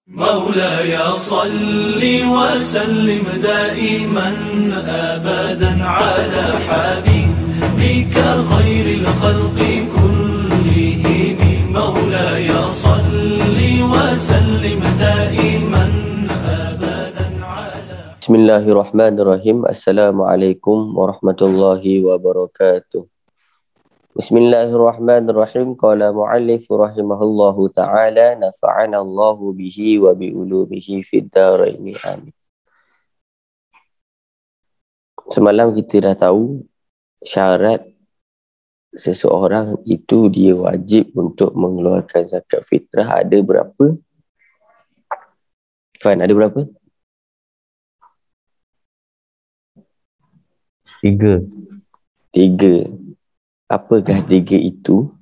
مولاي صل وسلم دائما أبدا على حبيبك خير الخلق كلهم. مولاي صل وسلم دائما أبدا على. بسم الله الرحمن الرحيم. Assalamualaikum warahmatullahi wabarakatuh. Bismillahirrahmanirrahim. Qala mu'allif rahimahullahu ta'ala, nafa'ana Allahu bihi wa bi ulumihi fid dharain. Amin. Semalam kita dah tahu syarat seseorang itu dia wajib untuk mengeluarkan zakat fitrah ada berapa? Fan, ada berapa? 3. Apakah 3 itu?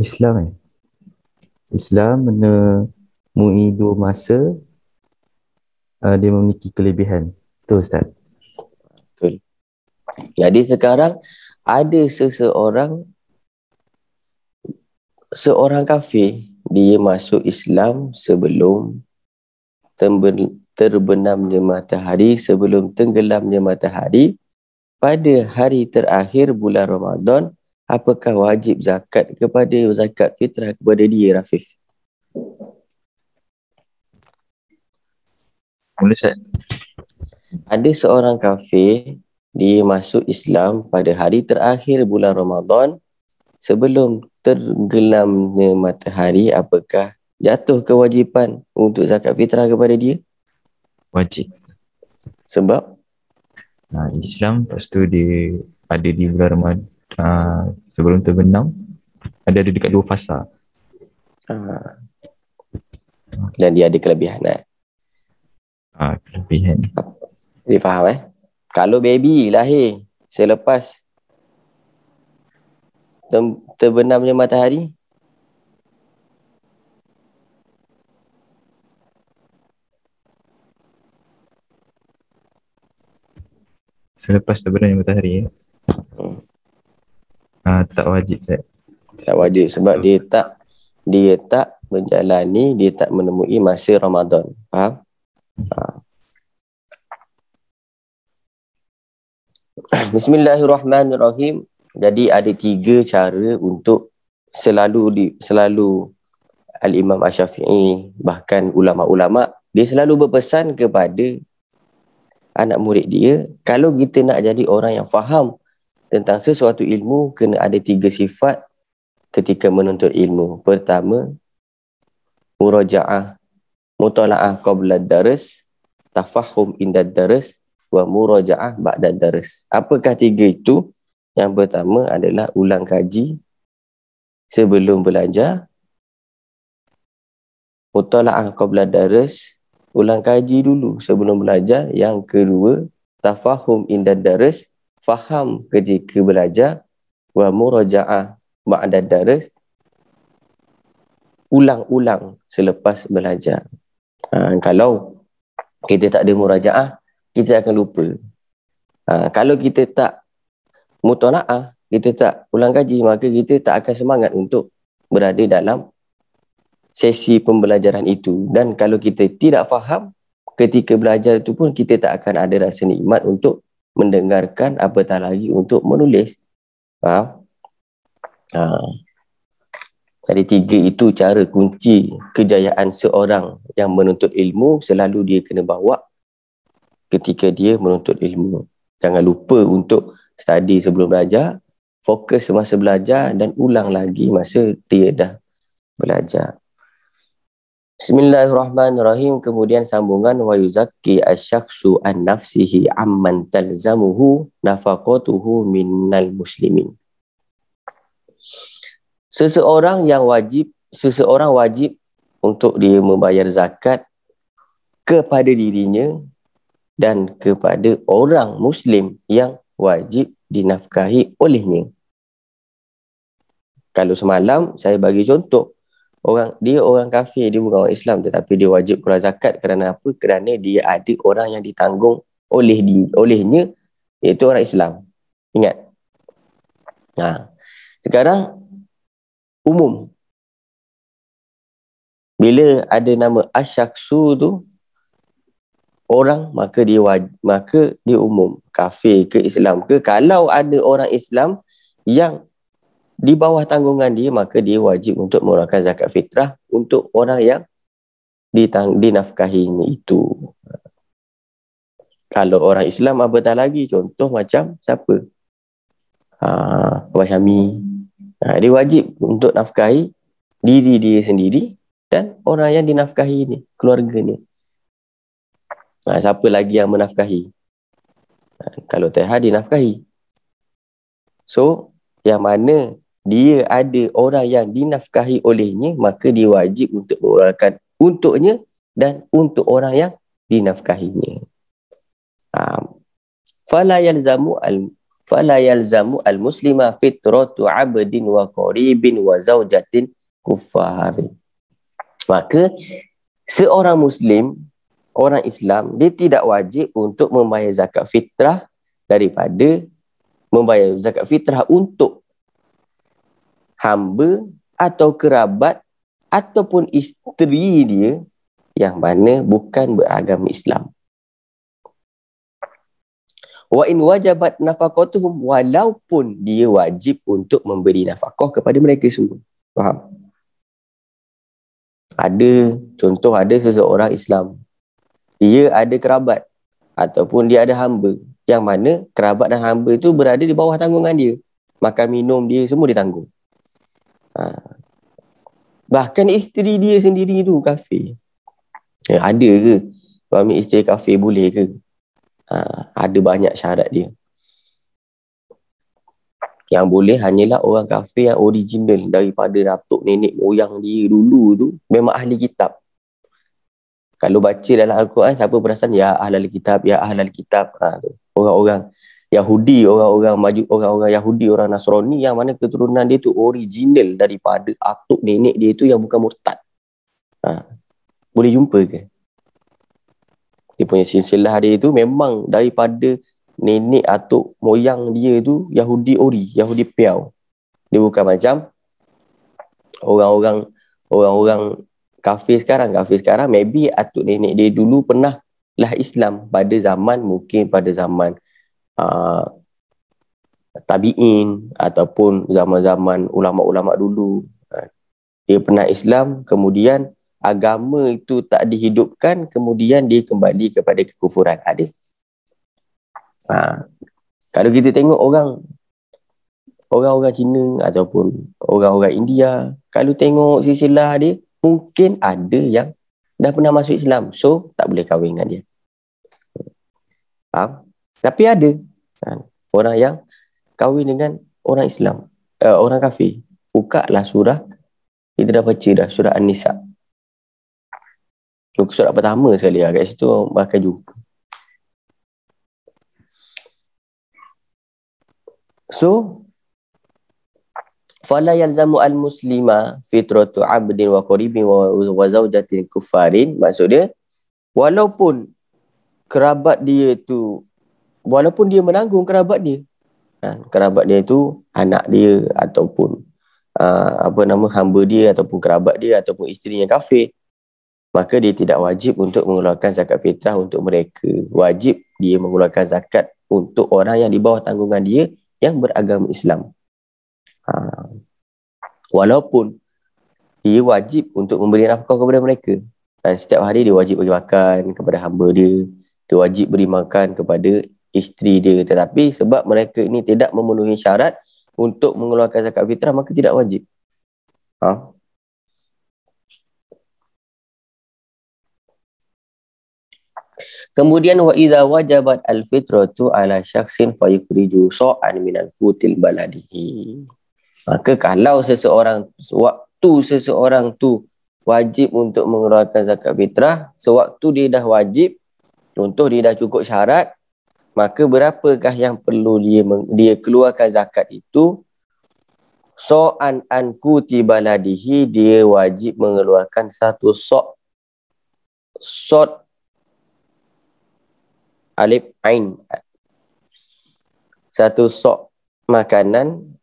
Islam menemui 2 masa, dia memiliki kelebihan. Betul, Ustaz? Betul. Jadi sekarang ada seorang kafir, dia masuk Islam sebelum terbenamnya matahari, sebelum tenggelamnya matahari, pada hari terakhir bulan Ramadan. Apakah wajib zakat fitrah kepada dia, Rafif? Boleh, Ustaz? Ada seorang kafir, dia masuk Islam pada hari terakhir bulan Ramadan sebelum tenggelamnya matahari. Apakah jatuh kewajipan untuk zakat fitrah kepada dia? Wajib. Sebab? Islam, lepas tu dia ada di bulan Ramadan, sebelum terbenam, ada dekat 2 fasa. Dan dia ada kelebihan. Kelebihan. Dia faham Kalau baby lahir selepas terbenamnya matahari, Selepas terbenamnya matahari, tak wajib, Ustaz. tak wajib sebab dia tak menjalani, dia tak menemui masa Ramadan. Faham? Bismillahirrahmanirrahim. Jadi ada 3 cara untuk selalu Al-Imam Asy-Syafi'i, bahkan ulama-ulama, dia selalu berpesan kepada anak murid dia, kalau kita nak jadi orang yang faham tentang sesuatu ilmu, kena ada 3 sifat ketika menuntut ilmu. Pertama, mutalaah qabla ad-dars, tafahum inda ad-dars, wa muraja'ah ba'da ad-dars. Apakah 3 itu? Yang pertama adalah ulang kaji sebelum belajar. Mutalaah qabla ad-dars, ulang kaji dulu sebelum belajar. Yang kedua, tafahum inda ad-dars, faham ketika belajar. Wa muraja'ah ba'da ad-dars, ulang-ulang selepas belajar. Kalau kita tak ada muraja'ah, kita akan lupa. Kalau kita tak mutala'ah, kita tak ulang kaji, maka kita tak akan semangat untuk berada dalam sesi pembelajaran itu. Dan kalau kita tidak faham ketika belajar itu pun, kita tak akan ada rasa nikmat untuk mendengarkan, apatah lagi untuk menulis. Faham? Jadi 3 itu cara kunci kejayaan seorang yang menuntut ilmu. Selalu dia kena bawa ketika dia menuntut ilmu. Jangan lupa untuk study sebelum belajar, fokus semasa belajar, dan ulang lagi masa dia dah belajar. Bismillahirrahmanirrahim. Kemudian sambungan, wa yuzakki asy-syakhsu an nafsihi amman talzamuhu nafaqatuhu minnal muslimin. Seseorang wajib untuk dia membayar zakat kepada dirinya dan kepada orang Muslim yang wajib dinafkahi olehnya. Kalau semalam saya bagi contoh, dia orang kafir, dia bukan orang Islam, tetapi dia wajib keluar zakat. Kerana apa? Kerana dia ada orang yang ditanggung olehnya, iaitu orang Islam. Ingat. Sekarang umum. Bila ada nama asyaksu tu orang, maka dia umum. Kafir ke Islam ke. Kalau ada orang Islam yang di bawah tanggungan dia, maka dia wajib untuk mengeluarkan zakat fitrah untuk orang yang dinafkahinya itu. Kalau orang Islam apatah lagi, contoh macam siapa? Abang Syami. Dia wajib untuk nafkahi diri dia sendiri dan orang yang dinafkahi ni, keluarga ni. Siapa lagi yang menafkahi? Kalau Tuhan dinafkahi. So, yang mana dia ada orang yang dinafkahi olehnya, maka dia wajib untuk mengeluarkan untuknya dan untuk orang yang dinafkahinya. Fala yalzamu al-muslima fitratu abdin wa qaribin wa zawjatin kufarin. Maka seorang Muslim, orang Islam, dia tidak wajib untuk membayar zakat fitrah daripada membayar zakat fitrah untuk hamba atau kerabat ataupun isteri dia yang mana bukan beragama Islam. Wa in wajabat nafaqatuhum, walaupun dia wajib untuk memberi nafkah kepada mereka semua. Faham? Ada seseorang Islam, dia ada kerabat ataupun dia ada hamba, yang mana kerabat dan hamba itu berada di bawah tanggungan dia. Makan minum dia semua ditanggung. Bahkan isteri dia sendiri tu kafir. Ada ke suami isteri kafir, boleh ke? Ada banyak syarat dia. Yang boleh hanyalah orang kafir yang original, daripada datuk nenek moyang dia dulu tu memang ahli kitab. Kalau baca dalam Al-Quran, siapa perasan ya ahlal kitab, ya ahlal kitab. Orang-orang Yahudi, orang-orang Yahudi, orang Nasrani yang mana keturunan dia tu original daripada atuk nenek dia tu yang bukan murtad. Boleh jumpa ke? Dia punya silsilah dia tu memang daripada nenek atuk moyang dia tu Yahudi ori, Yahudi piau. Dia bukan macam orang-orang kafir sekarang. Kafir sekarang maybe atuk nenek dia dulu pernah lah Islam pada zaman, mungkin pada zaman tabi'in ataupun zaman-zaman ulama-ulama dulu. Dia pernah Islam, kemudian agama itu tak dihidupkan, kemudian dia kembali kepada kekufuran. Ada. Kalau kita tengok orang-orang Cina ataupun orang-orang India, kalau tengok silsilah dia, mungkin ada yang dah pernah masuk Islam, so tak boleh kahwin dengan dia. Tapi ada orang yang kahwin dengan orang Islam, orang kafir. Bukalah surah, kita dah baca dah, surah An-Nisa. Surah pertama sekali kat situ bakal jumpa. So, fala yalzamu al-muslima fitratu abdin wa qaribin wa zawjatin kufarin. Maksud dia, walaupun kerabat dia tu, walaupun dia menanggung kerabat dia, kerabat dia tu anak dia ataupun hamba dia ataupun kerabat dia ataupun isteri yang kafir, maka dia tidak wajib untuk mengeluarkan zakat fitrah untuk mereka. Wajib dia mengeluarkan zakat untuk orang yang di bawah tanggungan dia yang beragama Islam. Walaupun dia wajib untuk memberi nafkah kepada mereka, dan setiap hari dia wajib bagi makan kepada hamba dia, dia wajib beri makan kepada isteri dia. Tetapi sebab mereka ini tidak memenuhi syarat untuk mengeluarkan zakat fitrah, maka tidak wajib. Kemudian wa idza wajabat al-fitratu ala syakhsin fa yukhriju sa'an minal qutil baladihi. Maka kalau seseorang tu wajib untuk mengeluarkan zakat fitrah, sewaktu dia dah wajib, contoh dia dah cukup syarat, maka berapakah yang perlu dia keluarkan zakat itu? so'an an kutiba ladihi, dia wajib mengeluarkan satu sod alif ain, satu sok makanan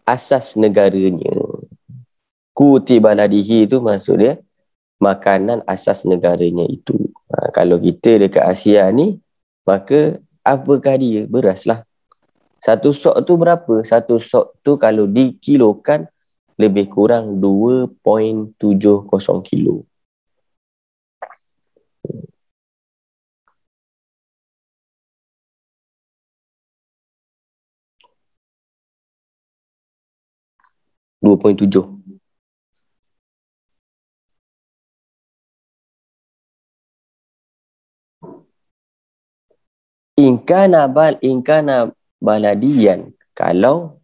asas negaranya. Kutiba ladihi itu maksud dia makanan asas negaranya itu. Kalau kita dekat Asia ni, maka apakah dia? Beras lah. Satu sok tu berapa? Satu sok tu kalau dikilokan lebih kurang 2.70 kilo. .7. Ingkana baladian, kalau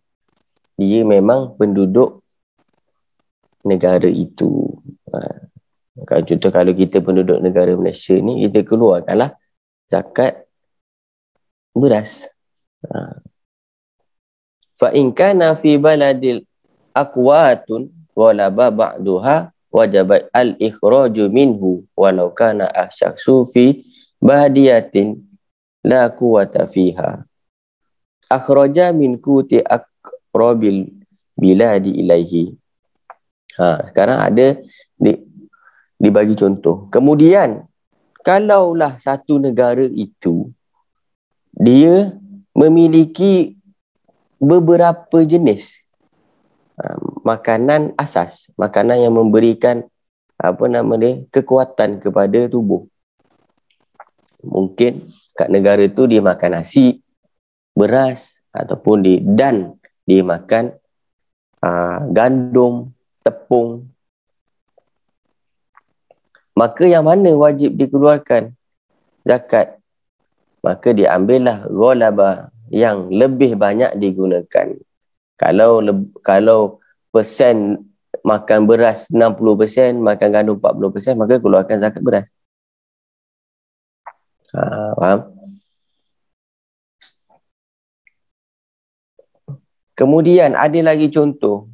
dia memang penduduk negara itu. Contoh kalau kita penduduk negara Malaysia ni, kita keluarkanlah zakat beras. Fa in kana fi baladil aqwatun walaba ba'duha wajabat al-ikhraju minhu walau kana asyaksu fi badiyatin la quwata fiha. Akhraja min kuti aqrabil biladi ilaihi. Sekarang ada dibagi contoh. Kemudian kalaulah satu negara itu dia memiliki beberapa jenis makanan asas, makanan yang memberikan kekuatan kepada tubuh. Mungkin kat negara tu dia makan nasi, beras, ataupun dia makan gandum, tepung. Maka yang mana wajib dikeluarkan zakat? Maka diambillah ghalaba, yang lebih banyak digunakan. Kalau persen makan beras 60%, makan gandum 40%, maka keluarkan zakat beras. Faham? Kemudian ada lagi contoh.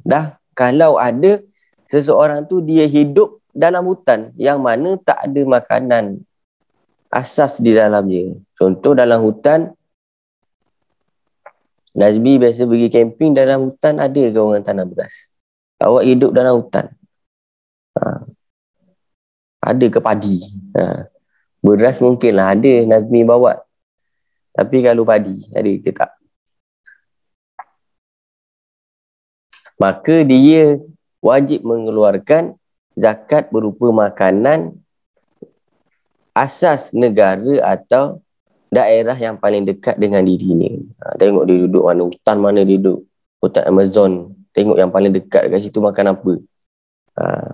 Kalau ada seseorang tu dia hidup dalam hutan yang mana tak ada makanan asas di dalamnya. Contoh dalam hutan, Nazmi biasa pergi camping, dalam hutan ada ke orang tanam beras? Awak hidup dalam hutan. Ada ke padi? Beras mungkinlah ada, Nazmi bawa. Tapi kalau padi, ada ke tak? Maka dia wajib mengeluarkan zakat berupa makanan asas negara atau daerah yang paling dekat dengan dirinya. Tengok dia duduk mana, hutan mana dia duduk. Hutan Amazon. Tengok yang paling dekat dekat situ makan apa.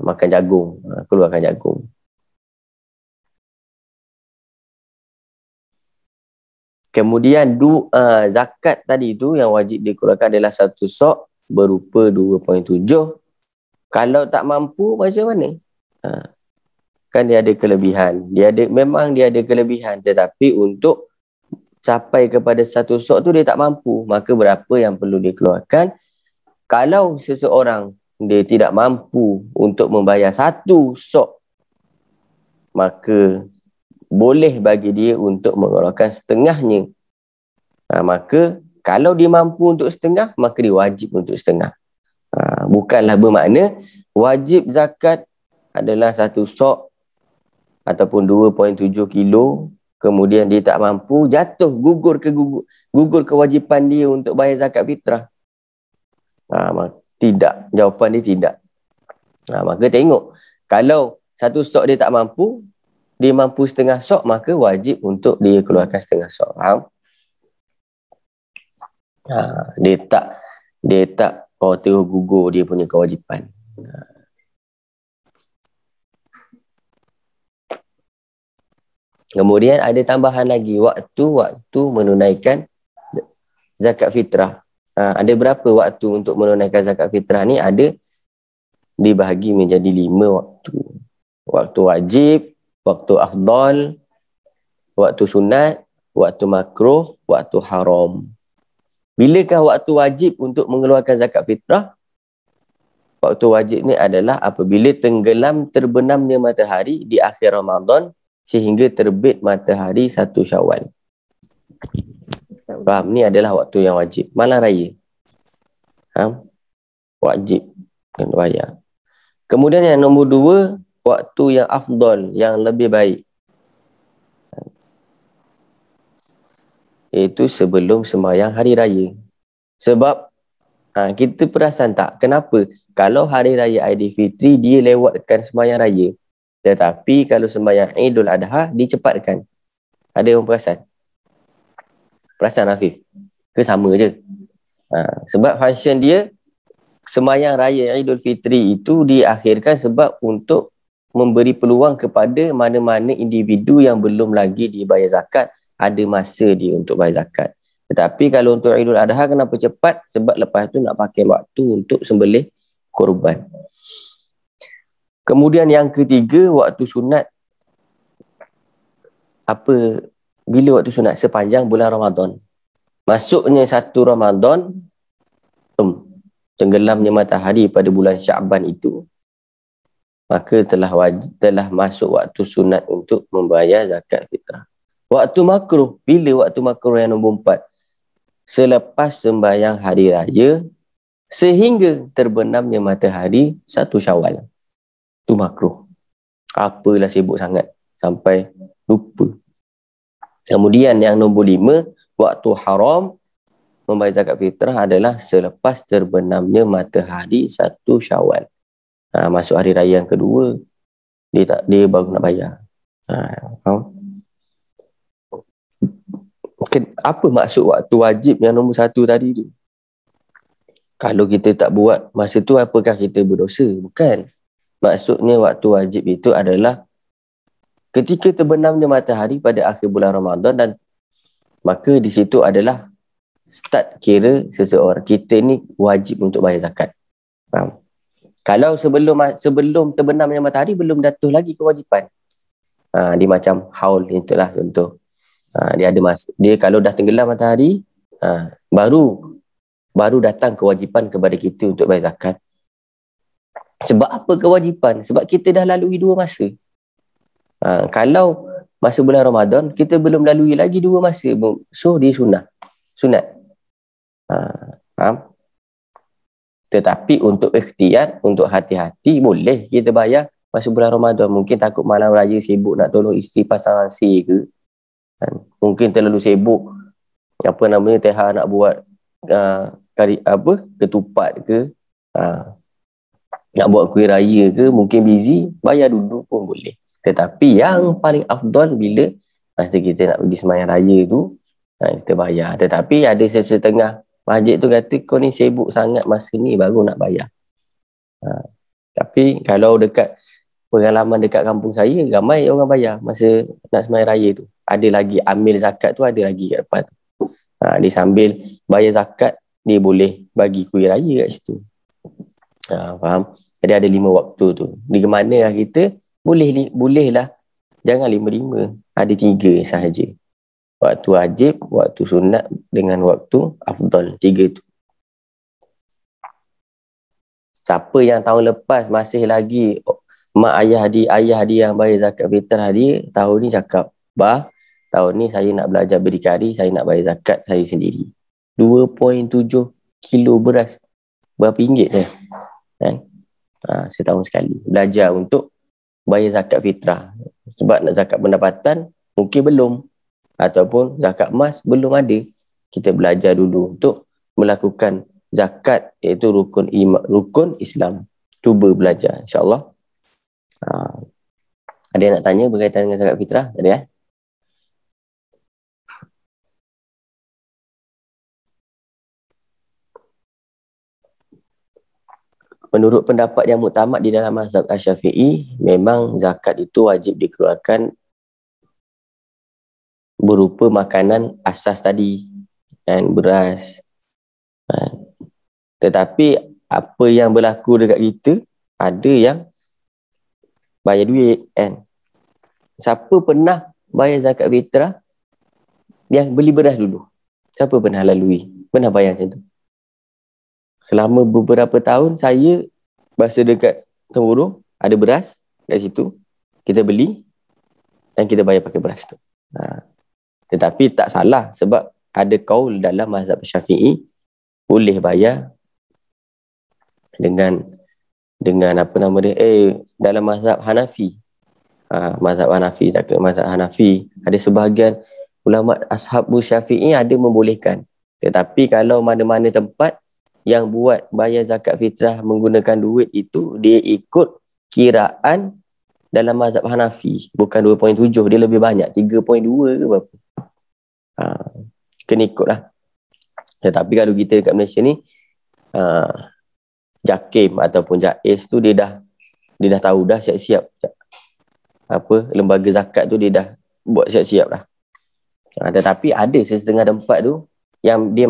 Makan jagung. Keluarkan jagung. Kemudian zakat tadi tu yang wajib dikeluarkan adalah satu sok berupa 2.7. Kalau tak mampu macam mana? Kan dia ada kelebihan. Memang dia ada kelebihan, tetapi untuk capai kepada satu sok tu dia tak mampu. Maka berapa yang perlu dikeluarkan? Kalau seseorang dia tidak mampu untuk membayar satu sok, maka boleh bagi dia untuk mengeluarkan setengahnya. Maka kalau dia mampu untuk setengah, maka dia wajib untuk setengah. Bukanlah bermakna wajib zakat adalah satu sok ataupun 2.7 kilo, kemudian dia tak mampu, jatuh, gugur kewajipan dia untuk bayar zakat fitrah. Tidak, jawapan dia tidak. Maka tengok, kalau satu sok dia tak mampu, dia mampu setengah sok, maka wajib untuk dia keluarkan setengah sok. Faham? Dia tak terus gugur dia punya kewajipan. Kemudian ada tambahan lagi, waktu menunaikan zakat fitrah. Ada berapa waktu untuk menunaikan zakat fitrah ni? Ada dibahagi menjadi 5 waktu. Waktu wajib, waktu afdal, waktu sunat, waktu makruh, waktu haram. Bilakah waktu wajib untuk mengeluarkan zakat fitrah? Waktu wajib ni adalah apabila tenggelam terbenamnya matahari di akhir Ramadan sehingga terbit matahari 1 Syawal. Faham? Ni adalah waktu yang wajib. Malam raya. Wajib. Kena bayar. Kemudian yang nombor 2, waktu yang afdal, yang lebih baik. Itu sebelum sembahyang hari raya. Sebab kita perasan tak kenapa kalau hari raya Aidilfitri dia lewatkan sembahyang raya, tetapi kalau sembahyang Idul Adha dicepatkan. Ada yang perasan? Perasan Hafif? Ke sama je? Sebab function dia sembahyang raya Idul Fitri itu diakhirkan sebab untuk memberi peluang kepada mana-mana individu yang belum lagi dibayar zakat, ada masa dia untuk bayar zakat. Tetapi kalau untuk Idul Adha kenapa cepat? Sebab lepas tu nak pakai waktu untuk sembelih korban. Kemudian yang ketiga, waktu sunat. Bila waktu sunat? Sepanjang bulan Ramadan. Masuknya 1 Ramadan, tenggelamnya matahari pada bulan Sya'ban itu, maka telah masuk waktu sunat untuk membayar zakat fitrah. Waktu makruh. Bila waktu makruh yang nombor 4? Selepas sembahyang hari raya sehingga terbenamnya matahari 1 Syawal. Itu makruh. Apalah sibuk sangat sampai lupa. Kemudian yang nombor 5, waktu haram membayar zakat fitrah adalah selepas terbenamnya matahari 1 Syawal. Masuk hari raya yang kedua, dia baru nak bayar. Apa maksud waktu wajib yang nombor 1 tadi tu? Kalau kita tak buat masa tu, apakah kita berdosa? Bukan. Maksudnya waktu wajib itu adalah ketika terbenamnya matahari pada akhir bulan Ramadan, dan maka di situ adalah start kira seseorang. Kita ni wajib untuk bayar zakat. Faham? Kalau sebelum terbenamnya matahari belum jatuh lagi kewajipan. Dia macam haul, itulah contoh. Dia ada masa. Dia kalau dah tenggelam matahari, baru datang kewajipan kepada kita untuk bayar zakat. Sebab apa kewajipan? Sebab kita dah lalui 2 masa. Kalau masa bulan Ramadan, kita belum lalui lagi 2 masa. So, dia sunat. Faham? Tetapi untuk ikhtiar, untuk hati-hati, boleh kita bayar masa bulan Ramadan. Mungkin takut malam raya sibuk nak tolong isteri pasangan C ke. Mungkin terlalu sibuk Teha nak buat ketupat ke, nak buat kuih raya ke, mungkin busy, bayar dulu pun boleh. Tetapi yang paling afdal bila masa kita nak pergi sembahyang raya tu, kita bayar. Tetapi ada setengah masjid tu kata kau ni sibuk sangat masa ni baru nak bayar. Tapi kalau pengalaman dekat kampung saya, ramai orang bayar masa nak sembahyang raya tu. Ada lagi ambil zakat tu, ada lagi kat depan. Dia sambil bayar zakat, dia boleh bagi kuih raya kat situ. Faham? Jadi ada 5 waktu tu. Di mana lah kita boleh lah. Jangan 5-5. Ada 3 sahaja. Waktu wajib, waktu sunat dengan waktu afdal. 3 tu. Siapa yang tahun lepas masih lagi mak ayah dia yang bayar zakat fitrah dia, tahun ni cakap, tahun ni saya nak belajar berdikari, saya nak bayar zakat saya sendiri. 2.7 kilo beras. Berapa ringgit saya? Setahun sekali. Belajar untuk bayar zakat fitrah. Sebab nak zakat pendapatan, mungkin belum. Ataupun zakat emas, belum ada. Kita belajar dulu untuk melakukan zakat, iaitu rukun Islam. Cuba belajar, insyaAllah. Ada yang nak tanya berkaitan dengan zakat fitrah? Ada ya? Menurut pendapat yang muktamad di dalam mazhab Asy-Syafi'i, memang zakat itu wajib dikeluarkan berupa makanan asas tadi, beras. Tetapi apa yang berlaku dekat kita, ada yang bayar duit, Siapa pernah bayar zakat fitrah yang beli beras dulu? Siapa pernah lalui Pernah bayang macam tu? Selama beberapa tahun saya bahasa dekat Temuruh, ada beras kat situ, kita beli dan kita bayar pakai beras tu. Tetapi tak salah sebab ada kaul dalam mazhab Syafi'i boleh bayar dengan apa nama dia, dalam mazhab Hanafi. Mazhab Hanafi ada sebahagian ulama ashabu Syafi'i ada membolehkan. Tetapi kalau mana-mana tempat yang buat bayar zakat fitrah menggunakan duit itu, dia ikut kiraan dalam mazhab Hanafi, bukan 2.7, dia lebih banyak, 3.2 ke berapa. Kena ikut lah. Tetapi kalau kita dekat Malaysia ni, JAKIM ataupun JAIS tu dia dah tahu dah siap-siap apa lembaga zakat tu, dia dah buat siap-siap dah. Tetapi ada setengah tempat tu yang dia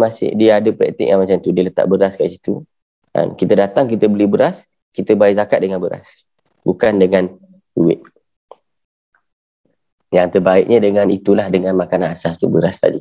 ada praktik yang macam tu, dia letak beras kat situ. Dan kita datang, kita beli beras, kita bayar zakat dengan beras, bukan dengan duit. Yang terbaiknya dengan itulah, dengan makanan asas tu, beras tadi.